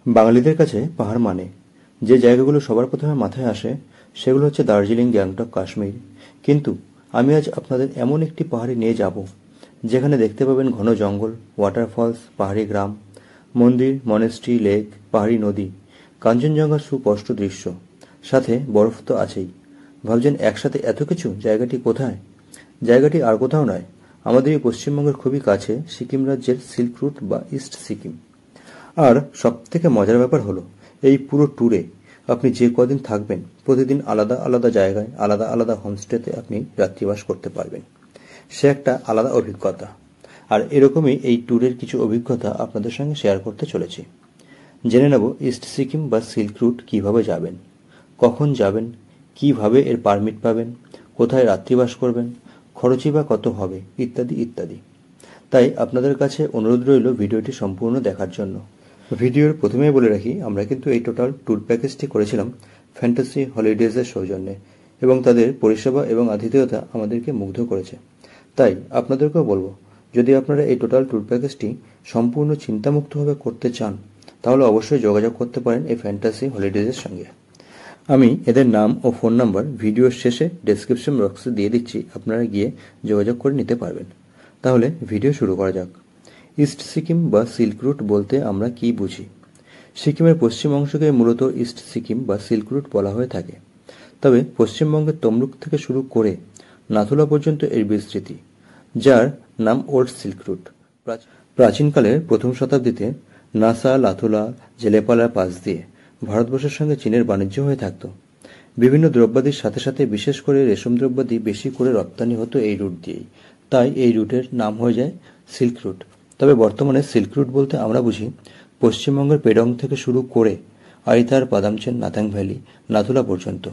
বাঙালিদের কাছে পাহাড় মানে যে জায়গাগুলো সবার প্রথমে মাথায় আসে সেগুলো হচ্ছে দার্জিলিং, গ্যাংটক, কাশ্মীর। কিন্তু আমি আজ আপনাদের এমন একটি পাহাড়ে নিয়ে যাব যেখানে দেখতে পাবেন ঘন জঙ্গল, ওয়াটারফলস, পাহাড়ি গ্রাম, মন্দির, মনেস্ট্রি, লেক, পাহাড়ি নদী, কাঞ্চনজঙ্ঘার সুস্পষ্ট দৃশ্য, সাথে বরফ তো আছেই। ভাবছেন একসাথে এত কিছু? জায়গাটি কোথায়? জায়গাটি আর কোথাও নয়, আমাদের এই পশ্চিমবঙ্গের খুবই কাছে সিকিম রাজ্যের সিল্ক রুট বা ইস্ট সিকিম। আর সবথেকে মজার ব্যাপার হলো এই পুরো ট্যুরে আপনি যে কদিন থাকবেন প্রতিদিন আলাদা আলাদা জায়গায় আলাদা আলাদা হোমস্টেতে আপনি রাত্রিবাস করতে পারবেন। সে একটা আলাদা অভিজ্ঞতা। আর এরকমই এই ট্যুরের কিছু অভিজ্ঞতা আপনাদের সঙ্গে শেয়ার করতে চলেছি। জেনে নেব ইস্ট সিকিম বা সিল্ক রুট কীভাবে যাবেন, কখন যাবেন, কিভাবে এর পারমিট পাবেন, কোথায় রাত্রিবাস করবেন, খরচই বা কত হবে, ইত্যাদি ইত্যাদি। তাই আপনাদের কাছে অনুরোধ রইল ভিডিওটি সম্পূর্ণ দেখার জন্য। ভিডিওর প্রথমেই বলে রাখি, আমরা কিন্তু এই টোটাল ট্যুর প্যাকেজটি করেছিলাম ফ্যান্টাসি হলিডেজের সৌজন্যে, এবং তাদের পরিষেবা এবং আতিথেয়তা আমাদেরকে মুগ্ধ করেছে। তাই আপনাদেরকেও বলবো, যদি আপনারা এই টোটাল ট্যুর প্যাকেজটি সম্পূর্ণ চিন্তামুক্তভাবে করতে চান তাহলে অবশ্যই যোগাযোগ করতে পারেন এই ফ্যান্টাসি হলিডেজের সঙ্গে। আমি এদের নাম ও ফোন নাম্বার ভিডিওর শেষে ডেসক্রিপশন বক্সে দিয়ে দিচ্ছি, আপনারা গিয়ে যোগাযোগ করে নিতে পারবেন। তাহলে ভিডিও শুরু করা যাক। ইস্ট সিকিম বা সিল্ক রুট বলতে আমরা কি বুঝি? সিকিমের পশ্চিম অংশকে মূলত ইস্ট সিকিম বা সিল্ক রুট বলা হয়ে থাকে। তবে পশ্চিমবঙ্গের তমলুক থেকে শুরু করে নাথুলা পর্যন্ত এর বিস্তৃতি, যার নাম ওল্ড সিল্ক রুট। প্রাচীনকালের প্রথম শতাব্দীতে নাসা, লাথুলা, জেলেপালার পাশ দিয়ে ভারতবর্ষের সঙ্গে চীনের বাণিজ্য হয়ে থাকত। বিভিন্ন দ্রব্যাদির সাথে সাথে বিশেষ করে রেশম দ্রব্যাদি বেশি করে রপ্তানি হতো এই রুট দিয়েই। তাই এই রুটের নাম হয়ে যায় সিল্ক রুট। তবে বর্তমানে সিল্ক রুট বলতে আমরা বুঝি পশ্চিমবঙ্গের পেডং থেকে শুরু করে আইতার, পাদামচেন, নাথাং ভ্যালি, নাথুলা পর্যন্ত।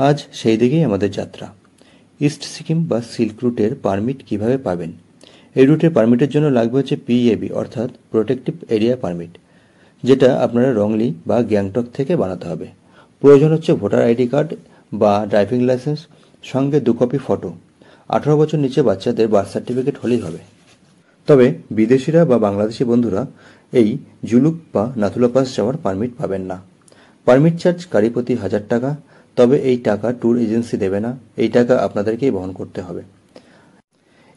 আজ সেই দিকেই আমাদের যাত্রা। ইস্ট সিকিম বা সিল্ক রুটের পারমিট কিভাবে পাবেন? এই রুটের পারমিটের জন্য লাগবে হচ্ছে পিএবি অর্থাৎ প্রোটেক্টিভ এরিয়া পারমিট, যেটা আপনারা রংলি বা গ্যাংটক থেকে বানাতে হবে। প্রয়োজন হচ্ছে ভোটার আইডি কার্ড বা ড্রাইভিং লাইসেন্স, সঙ্গে 2 কপি ফটো। 18 বছর নিচে বাচ্চাদের বার্থ সার্টিফিকেট হলেই হবে। তবে বিদেশিরা বা বাংলাদেশি বন্ধুরা এই জুলুক বা নাথুলা পাস যাওয়ার পারমিট পাবেন না। পারমিট চার্জ গাড়ি প্রতি 1000 টাকা। তবে এই টাকা ট্যুর এজেন্সি দেবে না, এই টাকা আপনাদেরকেই বহন করতে হবে।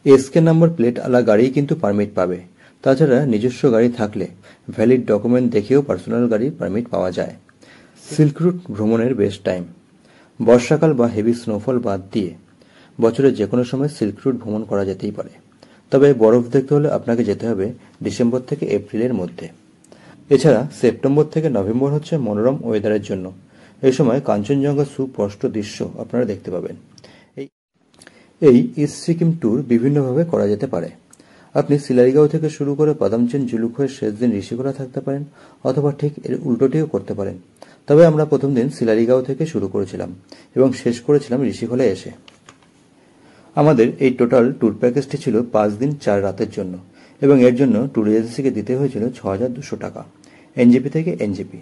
এসকে নাম্বার প্লেট আলা গাড়িই কিন্তু পারমিট পাবে। তাছাড়া নিজস্ব গাড়ি থাকলে ভ্যালিড ডকুমেন্ট দেখেও পার্সোনাল গাড়ির পারমিট পাওয়া যায়। সিল্ক রুট ভ্রমণের বেস্ট টাইম বর্ষাকাল বা হেভি স্নোফল বাদ দিয়ে বছরের যে কোনো সময় সিল্ক রুট ভ্রমণ করা যেতেই পারে। তবে বরফ দেখতে হলে আপনাকে যেতে হবে ডিসেম্বর থেকে এপ্রিলের মধ্যে। এছাড়া সেপ্টেম্বর থেকে নভেম্বর হচ্ছে মনোরম ওয়েদারের জন্য। এই সময় কাঞ্চনজঙ্ঘার সুস্পষ্ট দৃশ্য আপনারা দেখতে পাবেন। এই ইস্ট সিকিম ট্যুর বিভিন্নভাবে করা যেতে পারে। আপনি সিলারিগাঁও থেকে শুরু করে পাদামচেন, জুলুক হয়ে শেষ দিন ঋষিকোলা থাকতে পারেন, অথবা ঠিক এর উল্টোটিও করতে পারেন। তবে আমরা প্রথম দিন সিলারিগাঁও থেকে শুরু করেছিলাম এবং শেষ করেছিলাম ঋষিকোলায় এসে। আমাদের এই টোটাল ট্যুর প্যাকেজটি ছিল 5 দিন 4 রাতের জন্য, এবং এর জন্য ট্যুর এজেন্সিকে দিতে হয়েছিল 6200 টাকা এনজেপি থেকে এনজেপি।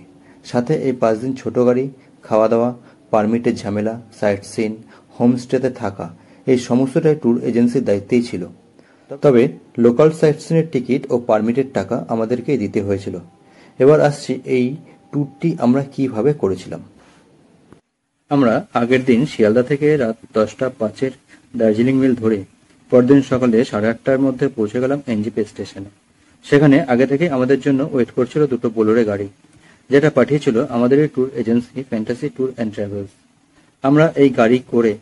সাথে এই 5 দিন ছোট গাড়ি, খাওয়া দাওয়া, পারমিটের ঝামেলা, সাইট সিন, হোমস্টেতে থাকা, এই সমস্তটাই ট্যুর এজেন্সির দায়িত্বেই ছিল। তবে লোকাল সাইট সিনের টিকিট ও পারমিটের টাকা আমাদেরকেই দিতে হয়েছিল। এবার আসছি এই ট্যুরটি আমরা কিভাবে করেছিলাম। আমরা আগের দিন শিয়ালদা থেকে রাত 10:05 দার্জিলিং মেল ধরে পরদিন সকালে 8:30টার মধ্যে পৌঁছে গেলাম এনজেপি স্টেশনে। সেখানে আগে থেকে আমাদের জন্য ওয়েট করছিল 2টো বোলেরো গাড়ি, যেটা পাঠিয়েছিল আমাদের এই tour agency fantasy tour and travels. আমরা এই গাড়ি করে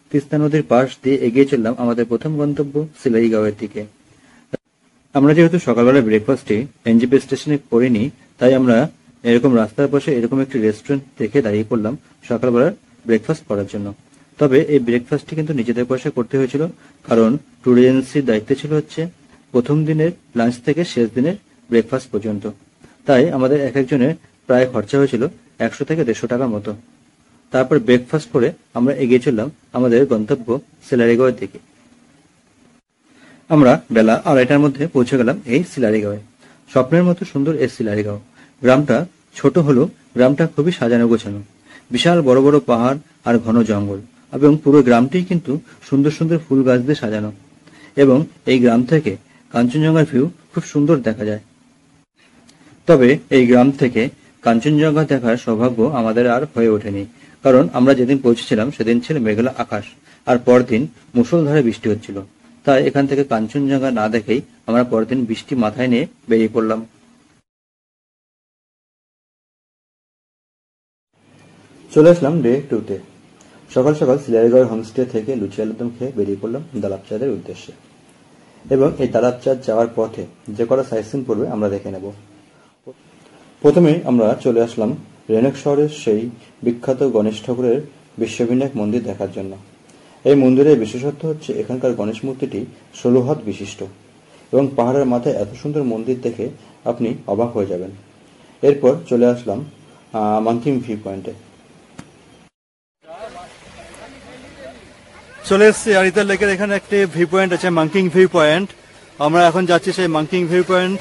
তিস্তা নদীর পাশ দিয়ে এগিয়ে চললাম আমাদের প্রথম গন্তব্য সিলারিগাঁওয়ের দিকে। আমরা যেহেতু সকালবেলা ব্রেকফাস্টে এনজেপি স্টেশনে করিনি, তাই আমরা এরকম রাস্তার পাশে এরকম একটি রেস্টুরেন্ট দেখে দাঁড়িয়ে পড়লাম সকালবেলার ব্রেকফাস্ট করার জন্য। তবে এই ব্রেকফাস্টটি কিন্তু নিজেদের পয়সায় করতে হয়েছিল, কারণ ট্যুর এজেন্সির দায়িত্ব ছিল হচ্ছে প্রথম দিনের লাঞ্চ থেকে শেষ দিনের ব্রেকফাস্ট পর্যন্ত। তাই আমাদের এক একজনের প্রায় খরচা হয়েছিল 100 থেকে 150 টাকার মতো। তারপর ব্রেকফাস্ট করে আমরা এগিয়ে চললাম আমাদের গন্তব্য সিলারিগাঁওয়ের দিকে। আমরা বেলা 2:30টার মধ্যে পৌঁছে গেলাম এই সিলারিগাঁওয়ে। স্বপ্নের মতো সুন্দর এই সিলারিগাঁও। গ্রামটা ছোট হলেও গ্রামটা খুবই সাজানো গোছানো। বিশাল বড় বড় পাহাড় আর ঘন জঙ্গল, এবং পুরো গ্রামটি কিন্তু সুন্দর সুন্দর ফুল গাছ দিয়ে সাজানো, এবং এই গ্রাম থেকে কাঞ্চনজঙ্ঘার ভিউ খুব সুন্দর দেখা যায়। তবে এই গ্রাম থেকে কাঞ্চনজঙ্ঘা দেখার সৌভাগ্য আমাদের আর হয়ে ওঠেনি, কারণ আমরা যেদিন পৌঁছেছিলাম সেদিন ছিল মেঘলা আকাশ, আর পরদিন মুষলধারে বৃষ্টি হচ্ছিল। তাই এখান থেকে কাঞ্চনজঙ্ঘা না দেখেই আমরা পরদিন বৃষ্টি মাথায় নিয়ে বেরিয়ে পড়লাম। চলে আসলাম ডে 2-তে। সকাল সকাল সিলারিগড় হোমস্টে থেকে লুচি আলুদম খেয়ে বেরিয়ে পড়লাম দালাবচাঁদের উদ্দেশ্যে। এবং এই দালাবচাঁদ যাওয়ার পথে যে কটা সাইট সিন পড়বে আমরা দেখে নেব। প্রথমেই আমরা চলে আসলাম রেনেক শহরের সেই বিখ্যাত গণেশ ঠাকুরের বিশ্ববিনায়ক মন্দির দেখার জন্য। এই মন্দিরের বিশেষত্ব হচ্ছে এখানকার গণেশ মূর্তিটি 16 হাত বিশিষ্ট এবং পাহাড়ের মাথায় এত সুন্দর মন্দির দেখে আপনি অবাক হয়ে যাবেন। এরপর চলে আসলাম মাঙ্কিং ভিউ পয়েন্টে। চলে এসেছি আরিতার লেকের এখানে একটি ভিউ পয়েন্ট আছে, মাঙ্কিং ভিউ পয়েন্ট। আমরা এখন যাচ্ছি সেই মাঙ্কিং ভিউ পয়েন্ট।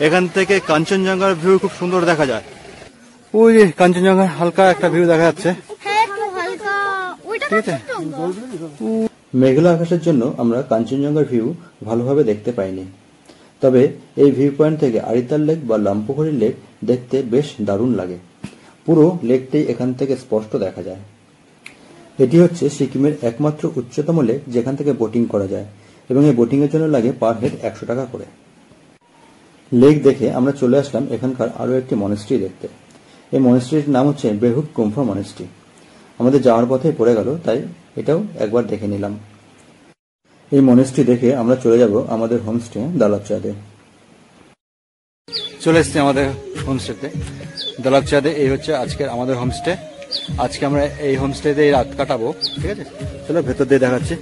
এখান থেকে কাঞ্চনজঙ্ঘার ভিউ খুব সুন্দর দেখা যায়। ওই যে কাঞ্চনজঙ্ঘার হালকা একটা ভিউ দেখা যাচ্ছে। ঠিক আছে, মেঘলা আকাশের জন্য আমরা কাঞ্চনজঙ্ঘার ভিউ ভালোভাবে দেখতে পাইনি, তবে এই ভিউ পয়েন্ট থেকে আরিতার লেক বা লাম্পুখরি লেক দেখতে বেশ দারুণ লাগে। পুরো লেকটি এখান থেকে স্পষ্ট দেখা যায়। এটি হচ্ছে সিকিমের একমাত্র উচ্চতম লেক যেখান থেকে বোটিং করা যায় এবং এই বোটিং এর জন্য লাগে পার হেড 100 টাকা করে। লেক দেখে আমরা চলে আসলাম এখানকার আরো একটি মনেস্ট্রি দেখতে। এই মনেস্ট্রির নাম হচ্ছে বেহুট কুম্ফা মনেস্ট্রি। আমাদের যাওয়ার পথে পড়ে গেল, তাই এটাও একবার দেখে নিলাম। এই মনেস্ট্রি দেখে আমরা চলে যাব আমাদের হোমস্টে দালাবচাঁদে। চলে এসছি আমাদের হোমস্টেতে দালাবচাঁদে। এই হচ্ছে আজকের আমাদের হোমস্টে। আজকে আমরা এই হোমস্টেতে রাত কাটাবো। ঠিক আছে, চলো ভেতর দিয়ে দেখাচ্ছি।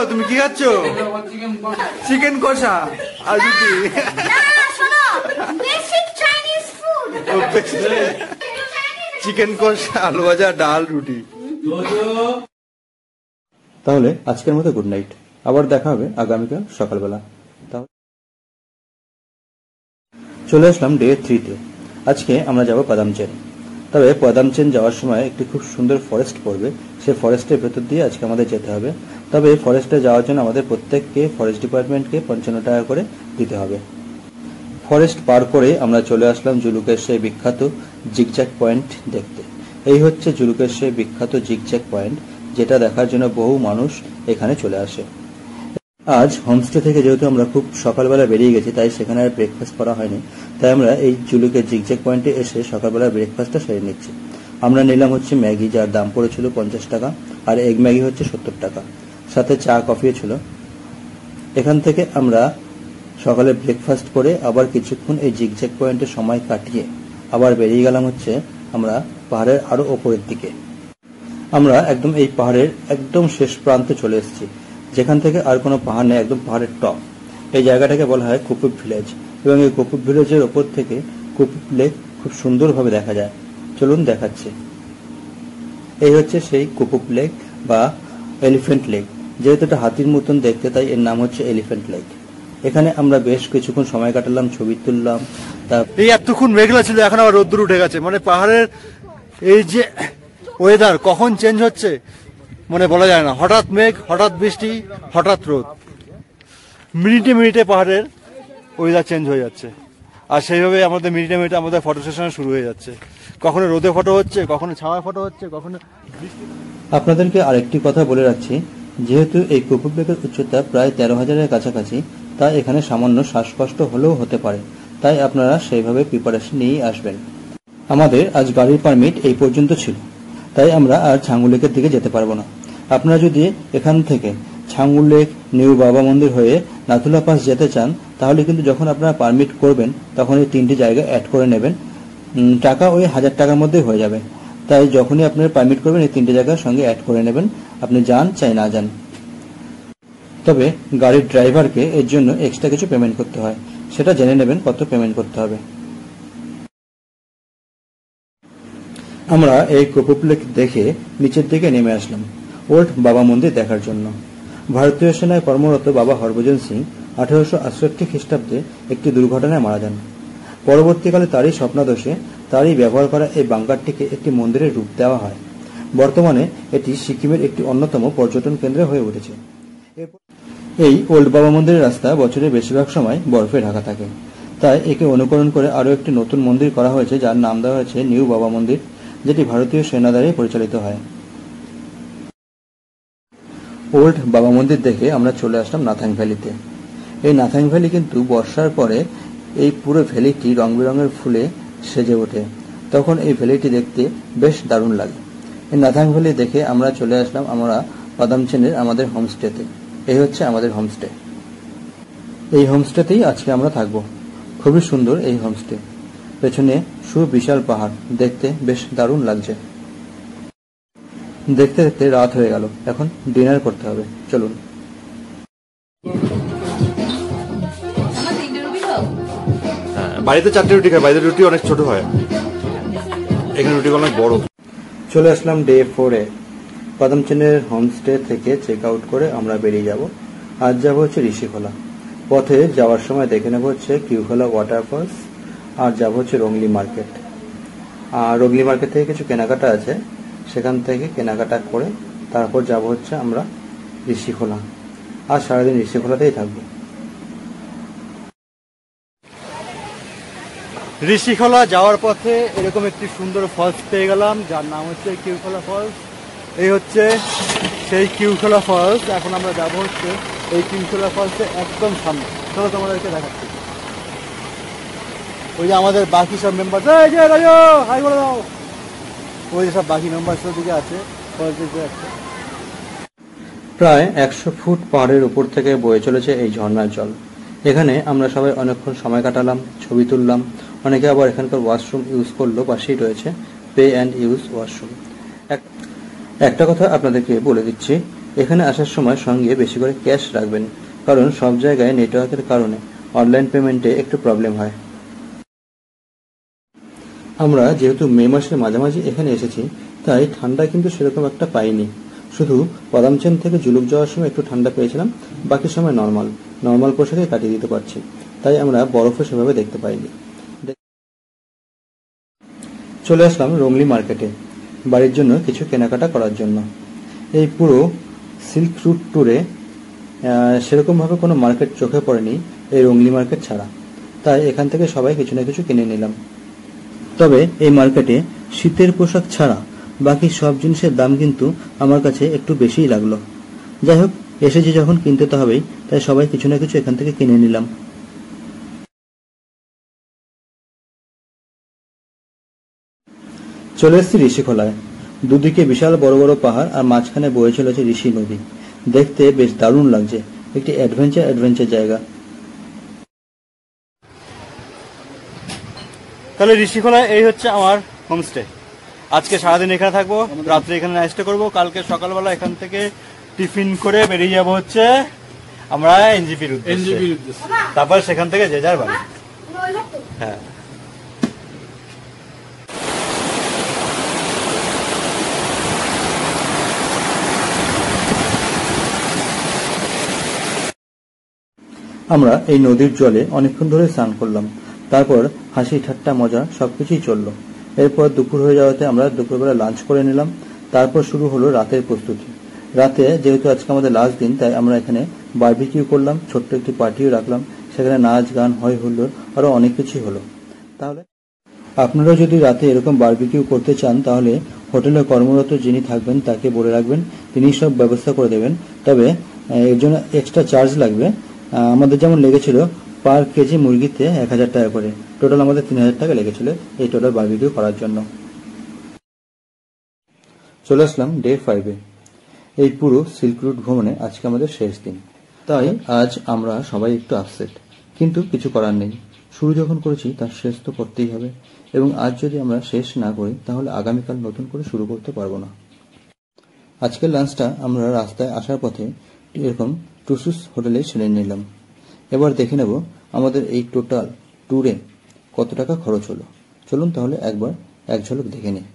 তুমি কি খাচ্ছ? চিকেন কষা আর রুটি। চিকেন কষা, আলু ভাজা, ডাল, রুটি। তাহলে আজকের মতো গুড নাইট, আবার দেখা হবে আগামীকাল সকালবেলা। চলে আসলাম ডে 3-তে। আজকে আমরা যাব পাদামচেন। তবে পাদামচেন যাওয়ার সময় একটি খুব সুন্দর ফরেস্ট পড়বে, সেই ফরেস্টের ভেতর দিয়ে আজকে আমাদের যেতে হবে। তবে এই ফরেস্টে যাওয়ার জন্য আমাদের প্রত্যেককে ফরেস্ট ডিপার্টমেন্টকে 55 টাকা করে দিতে হবে। ফরেস্ট পার করে আমরা চলে আসলাম জুলুকের সেই বিখ্যাত জিগজ্যাগ পয়েন্ট দেখতে। এই হচ্ছে জুলুকের সেই বিখ্যাত জিগজ্যাগ পয়েন্ট, যেটা দেখার জন্য বহু মানুষ এখানে চলে আসে। আজ হোমস্টে থেকে যেহেতু আমরা খুব সকালবেলা বেরিয়ে গেছি, তাই সেখানে আর ব্রেকফাস্ট করা হয়নি। তাই আমরা এই জুলুকের জিগজ্যাগ পয়েন্টে এসে সকালবেলা ব্রেকফাস্টটা সেরে নিচ্ছি। আমরা নিলাম হচ্ছে ম্যাগি, যার দাম পড়েছিল 50 টাকা, আর এগ ম্যাগি হচ্ছে 70 টাকা, সাথে চা কফিও ছিল। এখান থেকে আমরা সকালে ব্রেকফাস্ট করে আবার কিছুক্ষণ এই জিগজ্যাগ পয়েন্টে সময় কাটিয়ে আবার বেরিয়ে গেলাম হচ্ছে আমরা পাহাড়ের আরো ওপরের দিকে। আমরা একদম এই পাহাড়ের একদম শেষ প্রান্তে চলে এসেছি, যেখান থেকে আর কোনো পাহাড় নেই, একদম পাহাড়ের টপ। এই জায়গাটাকে বলা হয় কুপুপ ভিলেজ এবং এই কুপুপ ভিলেজের ওপর থেকে কুপুপ লেক খুব সুন্দরভাবে দেখা যায়। চলুন দেখাচ্ছি। এই হচ্ছে সেই কুপুপ লেক বা এলিফ্যান্ট লেক। যেহেতু এটা হাতির মতন দেখতে, তাই এর নাম হচ্ছে এলিফ্যান্ট লেক। এখানে আমরা বেশ কিছুক্ষণ সময় কাটালাম, ছবি তুললাম। এই এতক্ষণ মেঘলা ছিল, এখন আবার রোদ্দুর উঠে গেছে। মানে পাহাড়ের এই যে ওয়েদার কখন চেঞ্জ হচ্ছে মানে বলা যায় না। হঠাৎ মেঘ, হঠাৎ বৃষ্টি, হঠাৎ রোদ। মিনিটে মিনিটে পাহাড়ের ওয়েদার চেঞ্জ হয়ে যাচ্ছে। আর সেইভাবে আমাদের মিনিটে মিনিটে আমাদের ফটো সেশন শুরু হয়ে যাচ্ছে। কখনো রোদে ফটো হচ্ছে, কখনো ছাওয়ায় ফটো হচ্ছে, কখনো। আপনাদেরকে আরেকটি কথা বলে রাখছি, যেহেতু এই কুপুপ লেকের উচ্চতা প্রায় 13,000-এর কাছাকাছি, তাই এখানে সামান্য শ্বাসকষ্ট হলেও হতে পারে। তাই আপনারা সেইভাবে প্রিপারেশন নিয়েই আসবেন। আমাদের আজ গাড়ির পারমিট এই পর্যন্ত ছিল, তাই আমরা আর ছাঙ্গু লেকের দিকে যেতে পারবো না। আপনারা যদি এখান থেকে ছাঙ্গু লেক, নিউ বাবা মন্দির হয়ে নাথুলা পাস যেতে চান, তাহলে কিন্তু যখন আপনারা পারমিট করবেন তখন এই 3টি জায়গা অ্যাড করে নেবেন। টাকা ওই 1000 টাকার মধ্যে হয়ে যাবে। তাই যখনই আপনারা পারমিট করবেন এই 3টে জায়গার সঙ্গে অ্যাড করে নেবেন, আপনি যান চাই না যান। তবে গাড়ির ড্রাইভারকে এর জন্য এক্সট্রা কিছু পেমেন্ট করতে হয়, সেটা জেনে নেবেন কত পেমেন্ট করতে হবে। আমরা এই কুপুপ লেক দেখে নিচের দিকে নেমে আসলাম ওল্ড বাবা মন্দির দেখার জন্য। ভারতীয় সেনায় কর্মরত বাবা হরভজন সিং 1868 খ্রিস্টাব্দে একটি দুর্ঘটনায় মারা যান। পরবর্তীকালে তারই স্বপ্নাদোষে তারই ব্যবহার করা এই বাংকারটিকে একটি মন্দিরের রূপ দেওয়া হয়। বর্তমানে এটি সিকিমের একটি অন্যতম পর্যটন কেন্দ্র হয়ে উঠেছে। এই ওল্ড বাবা মন্দিরের রাস্তা বছরের বেশিরভাগ সময় বরফে ঢাকা থাকে, তাই একে অনুকরণ করে আরও একটি নতুন মন্দির করা হয়েছে, যার নাম দেওয়া হয়েছে নিউ বাবা মন্দির, যেটি ভারতীয় সেনা দ্বারাই পরিচালিত হয়। ওল্ড বাবা মন্দির দেখে আমরা চলে আসলাম নাথাং ভ্যালিতে। এই নাথাং ভ্যালি কিন্তু বর্ষার পরে এই পুরো ভ্যালিটি রং বেরঙের ফুলে সেজে ওঠে, তখন এই ভ্যালিটি দেখতে বেশ দারুণ লাগে। এই নাথাং ভ্যালি দেখে আমরা চলে আসলাম আমরা পাদামচেনের আমাদের হোমস্টেতে। এই হচ্ছে আমাদের হোমস্টে। এই হোমস্টেতেই আজকে আমরা থাকবো। খুবই সুন্দর এই হোমস্টে, পেছনে সুবিশাল পাহাড়, দেখতে বেশ দারুণ লাগছে। দেখতে দেখতে রাত হয়ে গেল, এখন ডিনার করতে হবে, চলুন। বাড়িতে 4টে রুটি খায়, বাইরের রুটি অনেক ছোট হয়, এখানে রুটিগুলো অনেক বড়। চলে আসলাম ডে 4-এ। পাদামচেনের হোমস্টে থেকে চেক আউট করে আমরা বেরিয়ে যাব। আজ যাবো হচ্ছে ঋষিখোলা। পথে যাওয়ার সময় দেখে নেবো হচ্ছে কিউখোলা ওয়াটারফলস, আর যাবো হচ্ছে রংলি মার্কেট। আর রংলি মার্কেট থেকে কিছু কেনাকাটা আছে, সেখান থেকে কেনাকাটা করে তারপর যাব হচ্ছে আমরা ঋষিখোলা। আর সারাদিন ঋষিখোলাতেই থাকবো। ঋষিখোলা যাওয়ার পথে এরকম একটি সুন্দর ফলস পেয়ে গেলাম, যার নাম হচ্ছে কিউখোলা ফলস। এই হচ্ছে সেই কিউখোলা ফলস। এখন আমরা যাব হচ্ছে এই কিউখোলা ফলসে একদম সামনে। চলো তোমাদেরকে দেখাচ্ছি। ওই যে আমাদের বাকি সব মেম্বার, হাই বলে দাও, ওই যে সব বাকি মেম্বারসের দিকে আছে ফলসের যে একটা। প্রায় 100 ফুট পাহাড়ের উপর থেকে বয়ে চলেছে এই ঝর্ণার জল। এখানে আমরা সবাই অনেকক্ষণ সময় কাটালাম, ছবি তুললাম, অনেকে আবার এখানকার ওয়াশরুম ইউজ করলো। পাশেই রয়েছে পে অ্যান্ড ইউজ ওয়াশরুম। একটা কথা আপনাদেরকে বলে দিচ্ছি, এখানে আসার সময় সঙ্গে বেশি করে ক্যাশ রাখবেন, কারণ সব জায়গায় নেটওয়ার্কের কারণে অনলাইন পেমেন্টে একটু প্রবলেম হয়। আমরা যেহেতু মে মাসের মাঝামাঝি এখানে এসেছি, তাই ঠান্ডা কিন্তু সেরকম একটা পাইনি। শুধু পাদামচেন থেকে জুলুক যাওয়ার সময় একটু ঠান্ডা পেয়েছিলাম, বাকি সময় নর্মাল পোশাকে কাটিয়ে দিতে পারছি, তাই আমরা বরফও সেভাবে দেখতে পাইনি। চলে আসলাম রংলি মার্কেটে বাড়ির জন্য কিছু কেনাকাটা করার জন্য। এই পুরো সিল্ক রুট ট্যুরে সেরকমভাবে কোনো মার্কেট চোখে পড়েনি এই রংলি মার্কেট ছাড়া, তাই এখান থেকে সবাই কিছু না কিছু কিনে নিলাম। তবে এই মার্কেটে শীতের পোশাক ছাড়া বাকি সব জিনিসের দাম কিন্তু আমার কাছে একটু বেশিই লাগলো। যাই হোক, এসেছি যখন কিনতে তো হবেই, তাই সবাই কিছু না কিছু এখান থেকে কিনে নিলাম। চলে এসেছি ঋষিখোলায়। দুদিকে বিশাল বড় বড় পাহাড়, আর মাঝখানে বয়ে চলেছে ঋষি নদী। দেখতে বেশ দারুণ লাগছে, একটি অ্যাডভেঞ্চার জায়গা। তাহলে ঋষিখোলায় এই হচ্ছে আমার হোমস্টে। আজকে সারাদিন এখানে থাকবো, রাত্রে এখানে নাইস্টে করবো। কালকে সকালবেলা এখান থেকে টিফিন করে বেরিয়ে যাবো হচ্ছে আমরা এনজিপির উদ্দেশ্যে, তারপর সেখান থেকে যে যার বাড়ি। হ্যাঁ, আমরা এই নদীর জলে অনেকক্ষণ ধরে স্নান করলাম, তারপর হাসি ঠাট্টা মজা সবকিছুই চললো। এরপর দুপুর হয়ে যাওয়াতে আমরা দুপুরবেলা লাঞ্চ করে নিলাম। তারপর শুরু হলো রাতের প্রস্তুতি। রাতে যেহেতু আজকে আমাদের লাস্ট দিন, তাই আমরা এখানে বারবিকিউ করলাম, ছোট্ট একটি পার্টিও রাখলাম। সেখানে নাচ গান হয়, হুল্লোড়, আরো অনেক কিছুই হলো। তাহলে আপনারা যদি রাতে এরকম বারবিকিউ করতে চান, তাহলে হোটেলে কর্মরত যিনি থাকবেন তাকে বলে রাখবেন, তিনি সব ব্যবস্থা করে দেবেন। তবে এর জন্য এক্সট্রা চার্জ লাগবে। আমাদের যেমন লেগেছিল পার কেজি মুরগিতে 1000 টাকা করে, টোটাল আমাদের 3000 টাকা লেগেছিল এই টোটাল বারবিকিউ করার জন্য। চলে আসলাম ডে 5-এ। এই পুরো সিল্ক রুট ভ্রমণে আজকে আমাদের শেষ দিন, তাই আজ আমরা সবাই একটু আপসেট, কিন্তু কিছু করার নেই। শুরু যখন করেছি তার শেষ তো করতেই হবে, এবং আজ যদি আমরা শেষ না করি তাহলে আগামীকাল নতুন করে শুরু করতে পারবো না। আজকের লাঞ্চটা আমরা রাস্তায় আসার পথে এরকম টুসুস হোটেলে সেরে নিলাম। এবার দেখে নেব আমাদের এই টোটাল ট্যুরে কত টাকা খরচ হলো। চলুন তাহলে একবার এক ঝলক দেখে নিই।